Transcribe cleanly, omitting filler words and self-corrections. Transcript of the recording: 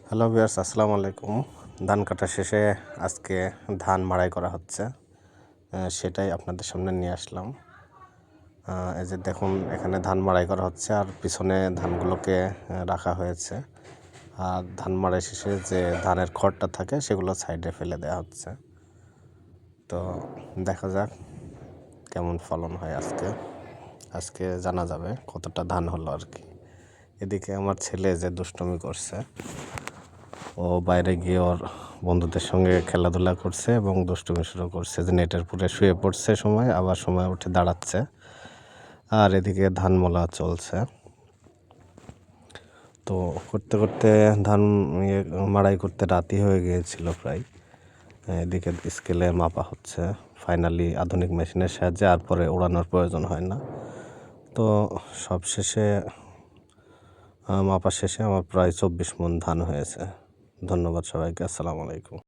Hello viewers, আসসালামু আলাইকুম। ধান কাটা শেষে আজকে ধান মাড়াই করা হচ্ছে, সেটাই আপনাদের সামনে নিয়ে আসলাম। এই যে দেখুন, এখানে ধান মাড়াই করা হচ্ছে আর পিছনে ধানগুলোকে রাখা হয়েছে। আর ধান মাড়াই শেষে যে ধানের খড়টা থাকে সেগুলো সাইডে ফেলে দেওয়া হচ্ছে। তো দেখা যাক কেমন ফলন হয় আজকে জানা যাবে কতটা ধান হলো আর কি। এদিকে আমার ছেলে যে দুষ্টুমি করছে, ও বাইরে গিয়ে ওর বন্ধুদের সঙ্গে খেলাধুলা করছে এবং দুষ্টুমি শুরু করছে, যে নেটের উপরে শুয়ে পড়ছে, আবার সময় উঠে দাঁড়াচ্ছে। আর এদিকে ধান মোলা চলছে। তো করতে করতে ধান মাড়াই করতে রাতই হয়ে গিয়েছিল প্রায়। এদিকে স্কেলে মাপা হচ্ছে ফাইনালি আধুনিক মেশিনের সাহায্যে, আর পরে ওড়ানোর প্রয়োজন হয় না। তো সব শেষে মাপা শেষে আমার প্রায় 24 মণ ধান হয়েছে। ধন্যবাদ সবাইকে। আসসালামু আলাইকুম।